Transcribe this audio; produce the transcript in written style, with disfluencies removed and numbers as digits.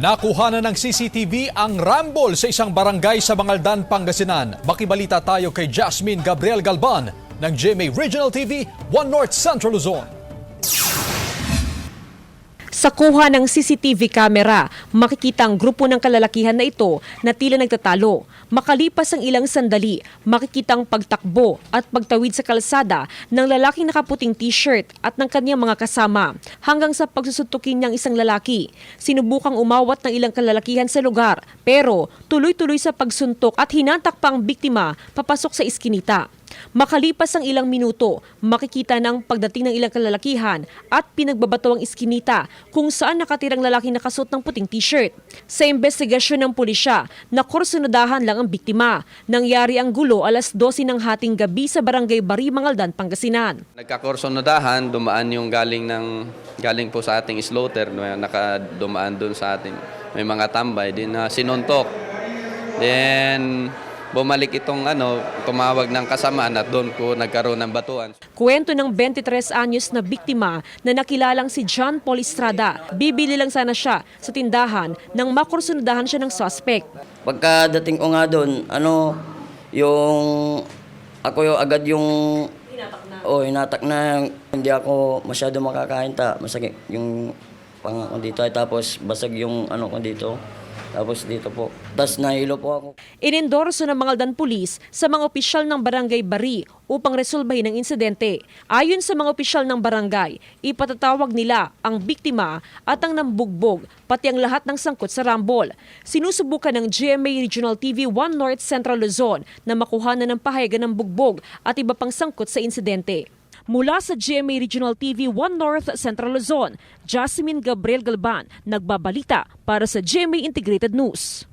Nakuha na ng CCTV ang rambol sa isang barangay sa Bangaldan, Pangasinan. Makibalita tayo kay Jasmine Gabriel Galban ng GMA Regional TV, 1 North Central Luzon. Sa kuha ng CCTV camera, makikita ang grupo ng kalalakihan na ito na tila nagtatalo. Makalipas ang ilang sandali, makikita ang pagtakbo at pagtawid sa kalsada ng lalaking nakaputing t-shirt at ng kanyang mga kasama hanggang sa pagsusuntukin niyang isang lalaki. Sinubukang umawat ng ilang kalalakihan sa lugar pero tuloy-tuloy sa pagsuntok at hinantak pa ang biktima papasok sa iskinita. Makalipas ang ilang minuto, makikita ng pagdating ng ilang kalalakihan at pinagbabato ang iskinita kung saan nakatirang lalaki nakasuot ng puting t-shirt. Sa investigasyon ng pulisya, nakursunadahan lang ang biktima. Nangyari ang gulo alas 12 ng hating gabi sa Barangay Bari, Bangaldan, Pangasinan. Nagkakursunadahan, dumaan yung galing po sa ating slaughter, nakadumaan doon sa ating may mga tambay din na sinuntok. Then bumalik itong tumawag ng kasamaan at doon ko nagkaroon ng batuan. Kwento ng 23 anyos na biktima na nakilalang si John Paul Estrada. Bibili lang sana siya sa tindahan nang makursunadahan siya ng suspect. Pagkadating ko nga doon, agad yung hinatak na hindi ako masyado makakain masakit yung pangako dito tapos basag yung ko dito. Tapos dito po. Tapos nahilo po ako. Inendorso ng Bangaldan Police sa mga opisyal ng Barangay Bari upang resolbahin ang insidente. Ayon sa mga opisyal ng barangay, ipatatawag nila ang biktima at ang nambugbog, pati ang lahat ng sangkot sa rambol. Sinusubukan ng GMA Regional TV 1 North Central Luzon na makuhanan ng pahayagan ng bugbog at iba pang sangkot sa insidente. Mula sa GMA Regional TV 1 North Central Luzon, Jasmine Gabriel Galban, nagbabalita para sa GMA Integrated News.